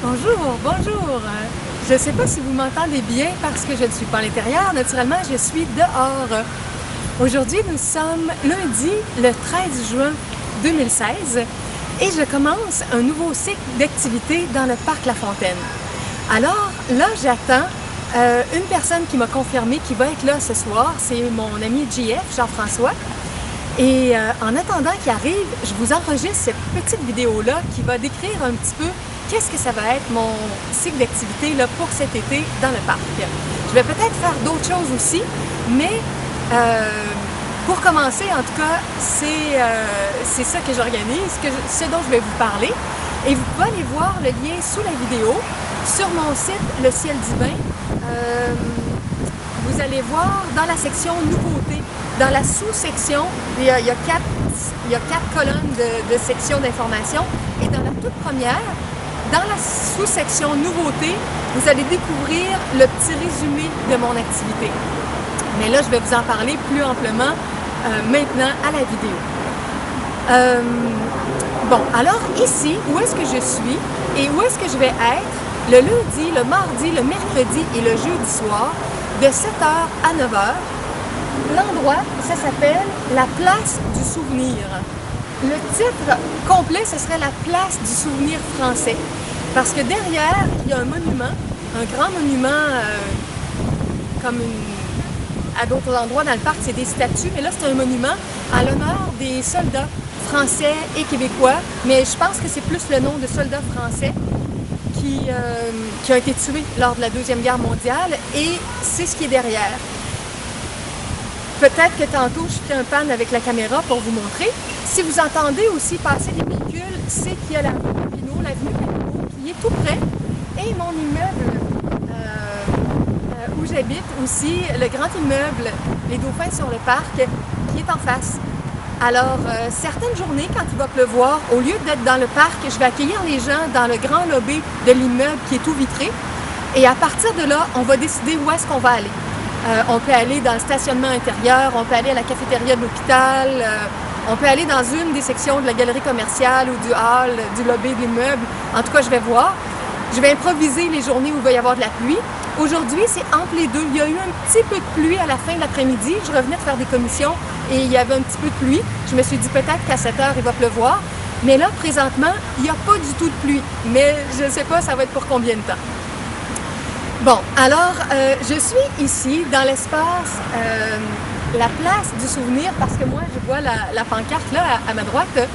Bonjour, bonjour. Je ne sais pas si vous m'entendez bien parce que je ne suis pas à l'intérieur. Naturellement, je suis dehors. Aujourd'hui, nous sommes lundi, le 13 juin 2016 et je commence un nouveau cycle d'activités dans le parc La Fontaine. Alors là, j'attends une personne qui m'a confirmé qu'il va être là ce soir. C'est mon ami JF, Jean-François. Et en attendant qu'il arrive, je vous enregistre cette petite vidéo-là qui va décrire un petit peu qu'est-ce que ça va être mon cycle d'activité là, pour cet été dans le parc. Je vais peut-être faire d'autres choses aussi, mais pour commencer, en tout cas, c'est ça que j'organise, ce dont je vais vous parler. Et vous pouvez aller voir le lien sous la vidéo sur mon site Le Ciel Divin. Vous allez voir dans la section Nouveautés, dans la sous-section, il y a quatre colonnes de sections d'information. Et dans la toute première, dans la sous-section Nouveautés, vous allez découvrir le petit résumé de mon activité. Mais là, je vais vous en parler plus amplement maintenant à la vidéo. Bon, alors ici, où est-ce que je suis et où est-ce que je vais être le lundi, le mardi, le mercredi et le jeudi soir de 7h à 9h. L'endroit, ça s'appelle la Place du Souvenir. Le titre complet, ce serait la Place du Souvenir français. Parce que derrière, il y a un monument, un grand monument à d'autres endroits dans le parc, c'est des statues, mais là, c'est un monument en l'honneur des soldats français et québécois. Mais je pense que c'est plus le nom de soldats français qui ont été tués lors de la Deuxième Guerre mondiale et c'est ce qui est derrière. Peut-être que tantôt, je ferai un pan avec la caméra pour vous montrer. Si vous entendez aussi passer des véhicules, c'est qu'il y a l'avenue Papineau qui est tout près et mon immeuble où j'habite aussi, le grand immeuble Les Dauphins sur le parc qui est en face. Alors, certaines journées, quand il va pleuvoir, au lieu d'être dans le parc, je vais accueillir les gens dans le grand lobby de l'immeuble qui est tout vitré. Et à partir de là, on va décider où est-ce qu'on va aller. On peut aller dans le stationnement intérieur, on peut aller à la cafétéria de l'hôpital, on peut aller dans une des sections de la galerie commerciale ou du hall, du lobby de l'immeuble. En tout cas, je vais voir. Je vais improviser les journées où il va y avoir de la pluie. Aujourd'hui, c'est entre les deux. Il y a eu un petit peu de pluie à la fin de l'après-midi. Je revenais de faire des commissions et il y avait un petit peu de pluie. Je me suis dit peut-être qu'à 7h, il va pleuvoir. Mais là, présentement, il n'y a pas du tout de pluie. Mais je ne sais pas, ça va être pour combien de temps. Bon, alors, je suis ici dans l'espace, la Place du Souvenir, parce que moi, je vois la pancarte là, à ma droite.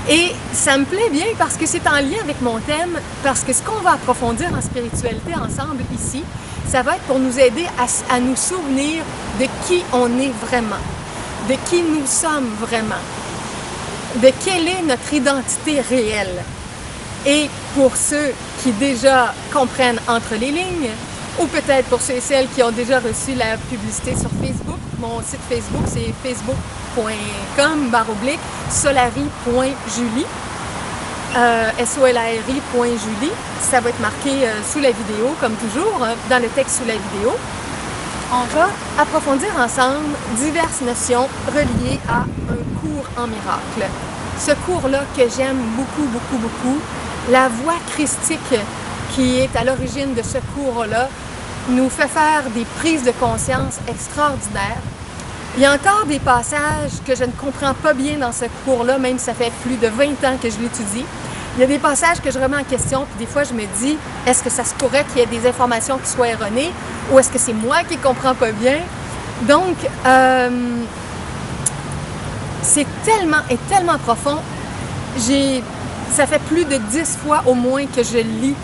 Et ça me plaît bien parce que c'est en lien avec mon thème, parce que ce qu'on va approfondir en spiritualité ensemble ici, ça va être pour nous aider à nous souvenir de qui on est vraiment, de qui nous sommes vraiment, de quelle est notre identité réelle. Et pour ceux qui déjà comprennent entre les lignes, ou peut-être pour ceux et celles qui ont déjà reçu la publicité sur Facebook, mon site Facebook c'est facebook.com/solari.julie, solari.julie, ça va être marqué sous la vidéo comme toujours, dans le texte sous la vidéo. On va approfondir ensemble diverses notions reliées à un cours en miracle. Ce cours-là que j'aime beaucoup, beaucoup, beaucoup, la voix christique qui est à l'origine de ce cours-là nous fait faire des prises de conscience extraordinaires. Il y a encore des passages que je ne comprends pas bien dans ce cours-là, même si ça fait plus de 20 ans que je l'étudie. Il y a des passages que je remets en question, puis des fois je me dis, est-ce que ça se pourrait qu'il y ait des informations qui soient erronées, ou est-ce que c'est moi qui ne comprends pas bien? Donc, c'est tellement profond. Ça fait plus de 10 fois au moins que je lis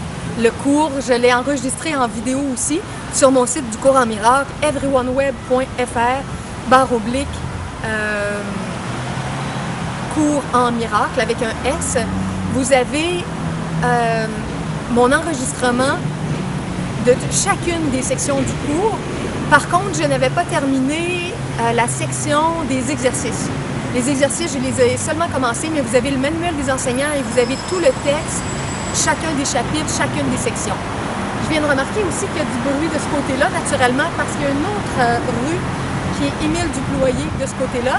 le cours. Je l'ai enregistré en vidéo aussi sur mon site du cours en miracle, everyoneWeb.fr/cours en miracle avec un S. Vous avez mon enregistrement de chacune des sections du cours. Par contre, je n'avais pas terminé la section des exercices. Les exercices, je les ai seulement commencés, mais vous avez le manuel des enseignants et vous avez tout le texte, chacun des chapitres, chacune des sections. Je viens de remarquer aussi qu'il y a du bruit de ce côté-là, naturellement, parce qu'il y a une autre rue qui est Émile Duployer de ce côté-là,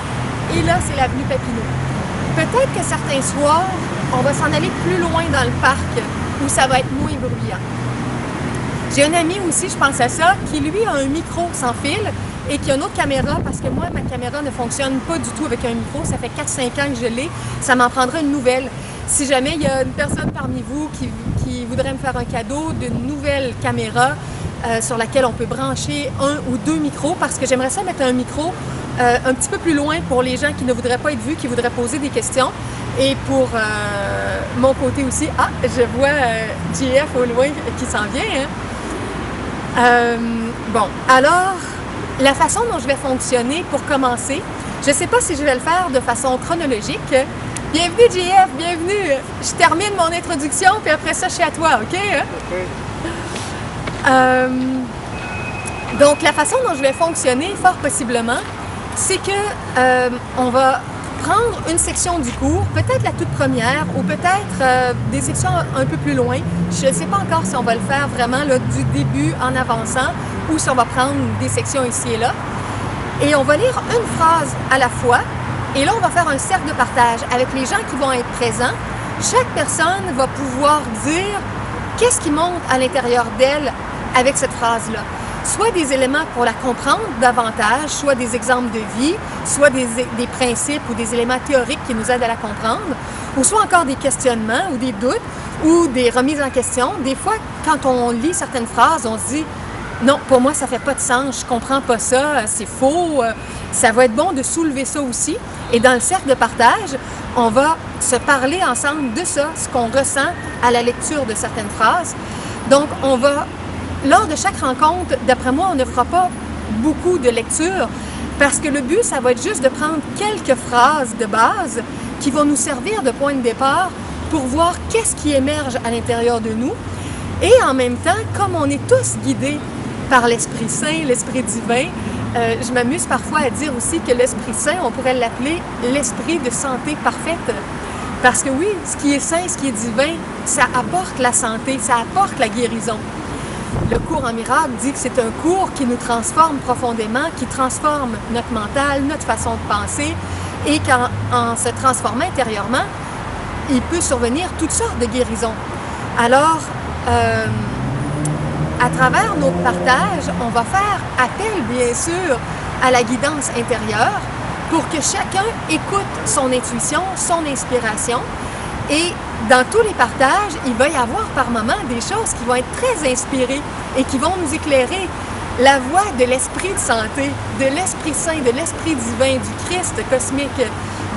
et là, c'est l'avenue Papineau. Peut-être que certains soirs, on va s'en aller plus loin dans le parc où ça va être moins bruyant. J'ai un ami aussi, je pense à ça, qui lui a un micro sans fil et qui a une autre caméra, parce que moi, ma caméra ne fonctionne pas du tout avec un micro. Ça fait 4-5 ans que je l'ai. Ça m'en prendra une nouvelle. Si jamais il y a une personne parmi vous qui voudrait me faire un cadeau d'une nouvelle caméra sur laquelle on peut brancher un ou deux micros, parce que j'aimerais ça mettre un micro un petit peu plus loin pour les gens qui ne voudraient pas être vus, qui voudraient poser des questions. Et pour mon côté aussi, je vois JF au loin qui s'en vient. Bon, alors, la façon dont je vais fonctionner pour commencer, je ne sais pas si je vais le faire de façon chronologique. Bienvenue JF, bienvenue! Je termine mon introduction, puis après ça, je suis à toi, OK? Donc, la façon dont je vais fonctionner, fort possiblement, c'est que on va prendre une section du cours, peut-être la toute première, ou peut-être des sections un peu plus loin. Je ne sais pas encore si on va le faire vraiment là, du début en avançant, ou si on va prendre des sections ici et là. Et on va lire une phrase à la fois, et là on va faire un cercle de partage avec les gens qui vont être présents. Chaque personne va pouvoir dire qu'est-ce qui monte à l'intérieur d'elle avec cette phrase-là. Soit des éléments pour la comprendre davantage, soit des exemples de vie, soit des principes ou des éléments théoriques qui nous aident à la comprendre, ou soit encore des questionnements ou des doutes ou des remises en question. Des fois, quand on lit certaines phrases, on se dit « Non, pour moi, ça fait pas de sens, je comprends pas ça, c'est faux. » Ça va être bon de soulever ça aussi. Et dans le cercle de partage, on va se parler ensemble de ça, ce qu'on ressent à la lecture de certaines phrases. Donc, on va... Lors de chaque rencontre, d'après moi, on ne fera pas beaucoup de lecture parce que le but, ça va être juste de prendre quelques phrases de base qui vont nous servir de point de départ pour voir qu'est-ce qui émerge à l'intérieur de nous. Et en même temps, comme on est tous guidés par l'Esprit Saint, l'Esprit divin, je m'amuse parfois à dire aussi que l'Esprit Saint, on pourrait l'appeler l'Esprit de santé parfaite. Parce que oui, ce qui est saint, ce qui est divin, ça apporte la santé, ça apporte la guérison. Le cours en miracle dit que c'est un cours qui nous transforme profondément, qui transforme notre mental, notre façon de penser, et qu'en se transformant intérieurement, il peut survenir toutes sortes de guérisons. Alors, à travers nos partages, on va faire appel, bien sûr, à la guidance intérieure pour que chacun écoute son intuition, son inspiration. Et dans tous les partages, il va y avoir par moments des choses qui vont être très inspirées et qui vont nous éclairer la voie de l'esprit de santé, de l'Esprit Saint, de l'Esprit divin, du Christ cosmique,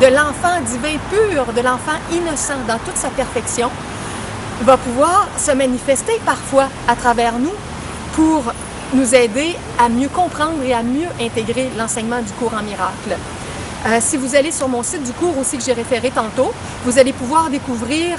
de l'enfant divin pur, de l'enfant innocent dans toute sa perfection, va pouvoir se manifester parfois à travers nous pour nous aider à mieux comprendre et à mieux intégrer l'enseignement du cours en miracle. Si vous allez sur mon site du cours aussi que j'ai référé tantôt, vous allez pouvoir découvrir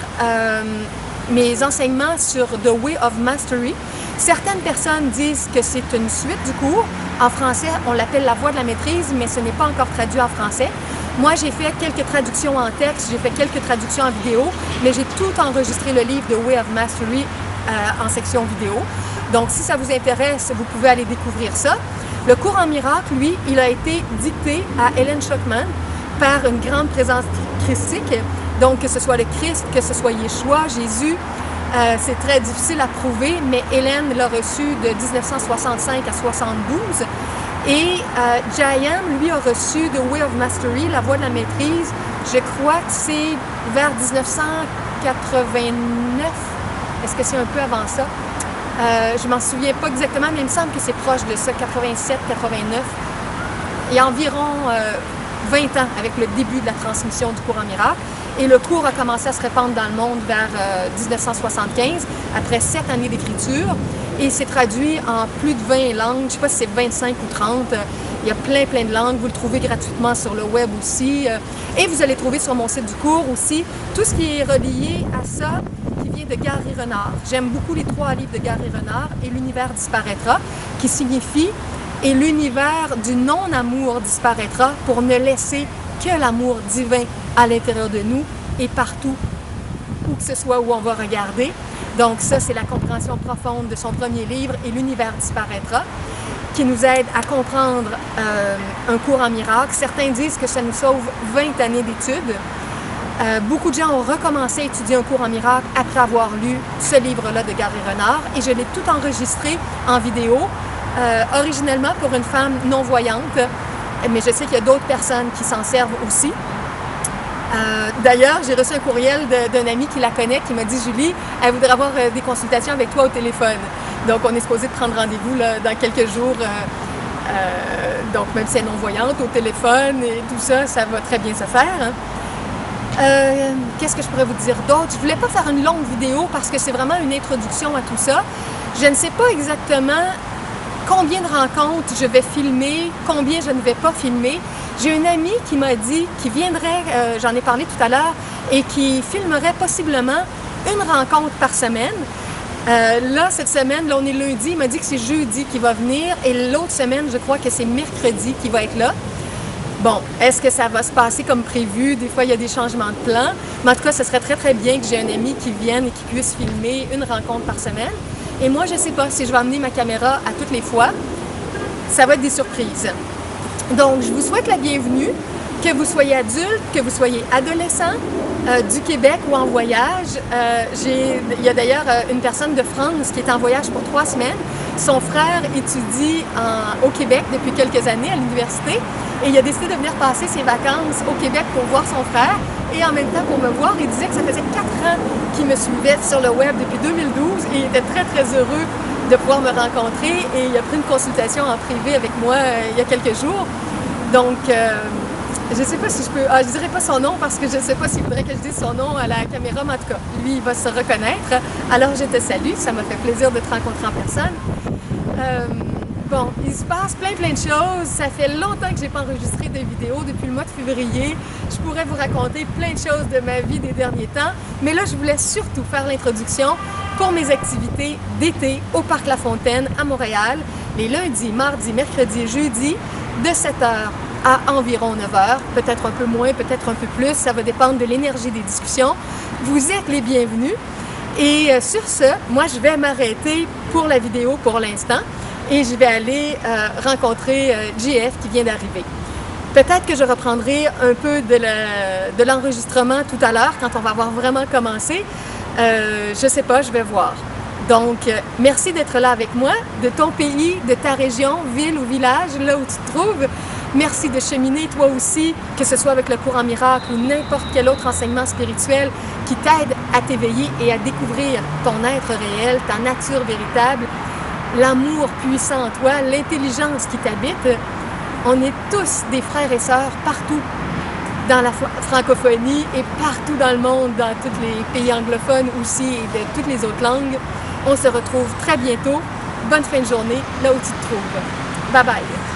mes enseignements sur The Way of Mastery. Certaines personnes disent que c'est une suite du cours. En français, on l'appelle la voie de la maîtrise, mais ce n'est pas encore traduit en français. Moi, j'ai fait quelques traductions en texte, j'ai fait quelques traductions en vidéo, mais j'ai tout enregistré le livre The Way of Mastery en section vidéo. Donc, si ça vous intéresse, vous pouvez aller découvrir ça. Le cours en miracle, lui, il a été dicté à Helen Schucman par une grande présence christique. Donc, que ce soit le Christ, que ce soit Yeshua, Jésus, c'est très difficile à prouver, mais Hélène l'a reçu de 1965 à 72. Et Jayam, lui, a reçu The Way of Mastery, la voie de la maîtrise, je crois que c'est vers 1989. Est-ce que c'est un peu avant ça? Je m'en souviens pas exactement, mais il me semble que c'est proche de ça, 87, 89. Il y a environ 20 ans avec le début de la transmission du cours en miracle. Et le cours a commencé à se répandre dans le monde vers 1975, après 7 années d'écriture. Et c'est traduit en plus de 20 langues, je ne sais pas si c'est 25 ou 30. Il y a plein de langues, vous le trouvez gratuitement sur le web aussi. Et vous allez trouver sur mon site du cours aussi tout ce qui est relié à ça, qui vient de Gary Renard. J'aime beaucoup les 3 livres de Gary Renard et l'univers disparaîtra, qui signifie « et l'univers du non-amour disparaîtra pour ne laisser que l'amour divin à l'intérieur de nous et partout, où que ce soit où on va regarder. » Donc ça, c'est la compréhension profonde de son premier livre « Et l'univers disparaîtra », qui nous aide à comprendre un cours en miracle. Certains disent que ça nous sauve 20 années d'études. Beaucoup de gens ont recommencé à étudier un cours en miracle après avoir lu ce livre-là de Gary Renard et je l'ai tout enregistré en vidéo, originellement pour une femme non-voyante, mais je sais qu'il y a d'autres personnes qui s'en servent aussi. D'ailleurs, j'ai reçu un courriel d'un ami qui la connaît qui m'a dit « Julie, elle voudrait avoir des consultations avec toi au téléphone. » Donc, on est supposé de prendre rendez-vous dans quelques jours. Donc, même si elle est non-voyante, au téléphone et tout ça, ça va très bien se faire. Hein. Qu'est-ce que je pourrais vous dire d'autre? Je voulais pas faire une longue vidéo parce que c'est vraiment une introduction à tout ça. Je ne sais pas exactement combien de rencontres je vais filmer, combien je ne vais pas filmer. J'ai une amie qui m'a dit qu'il viendrait, j'en ai parlé tout à l'heure, et qui filmerait possiblement une rencontre par semaine. Là, cette semaine, là, on est lundi, il m'a dit que c'est jeudi qu'il va venir, et l'autre semaine, je crois que c'est mercredi qu'il va être là. Bon, est-ce que ça va se passer comme prévu? Des fois, il y a des changements de plan. Mais en tout cas, ce serait très, très bien que j'ai un ami qui vienne et qui puisse filmer une rencontre par semaine. Et moi, je ne sais pas si je vais amener ma caméra à toutes les fois. Ça va être des surprises. Donc, je vous souhaite la bienvenue, que vous soyez adulte, que vous soyez adolescent, du Québec ou en voyage. Il y a d'ailleurs une personne de France qui est en voyage pour 3 semaines. Son frère étudie au Québec depuis quelques années à l'université et il a décidé de venir passer ses vacances au Québec pour voir son frère et en même temps pour me voir. Il disait que ça faisait 4 ans qu'il me suivait sur le web depuis 2012 et il était très très heureux de pouvoir me rencontrer et il a pris une consultation en privé avec moi il y a quelques jours. Donc, je ne sais pas si je peux... je ne dirais pas son nom parce que je ne sais pas s'il faudrait que je dise son nom à la caméra, mais en tout cas, lui, il va se reconnaître. Alors, je te salue. Ça m'a fait plaisir de te rencontrer en personne. Bon, il se passe plein de choses. Ça fait longtemps que je n'ai pas enregistré de vidéo depuis le mois de février. Je pourrais vous raconter plein de choses de ma vie des derniers temps. Mais là, je voulais surtout faire l'introduction pour mes activités d'été au Parc La Fontaine à Montréal, les lundis, mardis, mercredis et jeudis, de 7h à environ 9h, peut-être un peu moins, peut-être un peu plus, ça va dépendre de l'énergie des discussions. Vous êtes les bienvenus. Et sur ce, moi je vais m'arrêter pour la vidéo pour l'instant et je vais aller rencontrer JF qui vient d'arriver. Peut-être que je reprendrai un peu de l'enregistrement tout à l'heure quand on va avoir vraiment commencé. Je sais pas, je vais voir. Donc, merci d'être là avec moi, de ton pays, de ta région, ville ou village, là où tu te trouves. Merci de cheminer toi aussi, que ce soit avec le cours en miracle ou n'importe quel autre enseignement spirituel qui t'aide à t'éveiller et à découvrir ton être réel, ta nature véritable, l'amour puissant en toi, l'intelligence qui t'habite. On est tous des frères et sœurs partout dans la francophonie et partout dans le monde, dans tous les pays anglophones aussi et de toutes les autres langues. On se retrouve très bientôt. Bonne fin de journée, là où tu te trouves. Bye bye!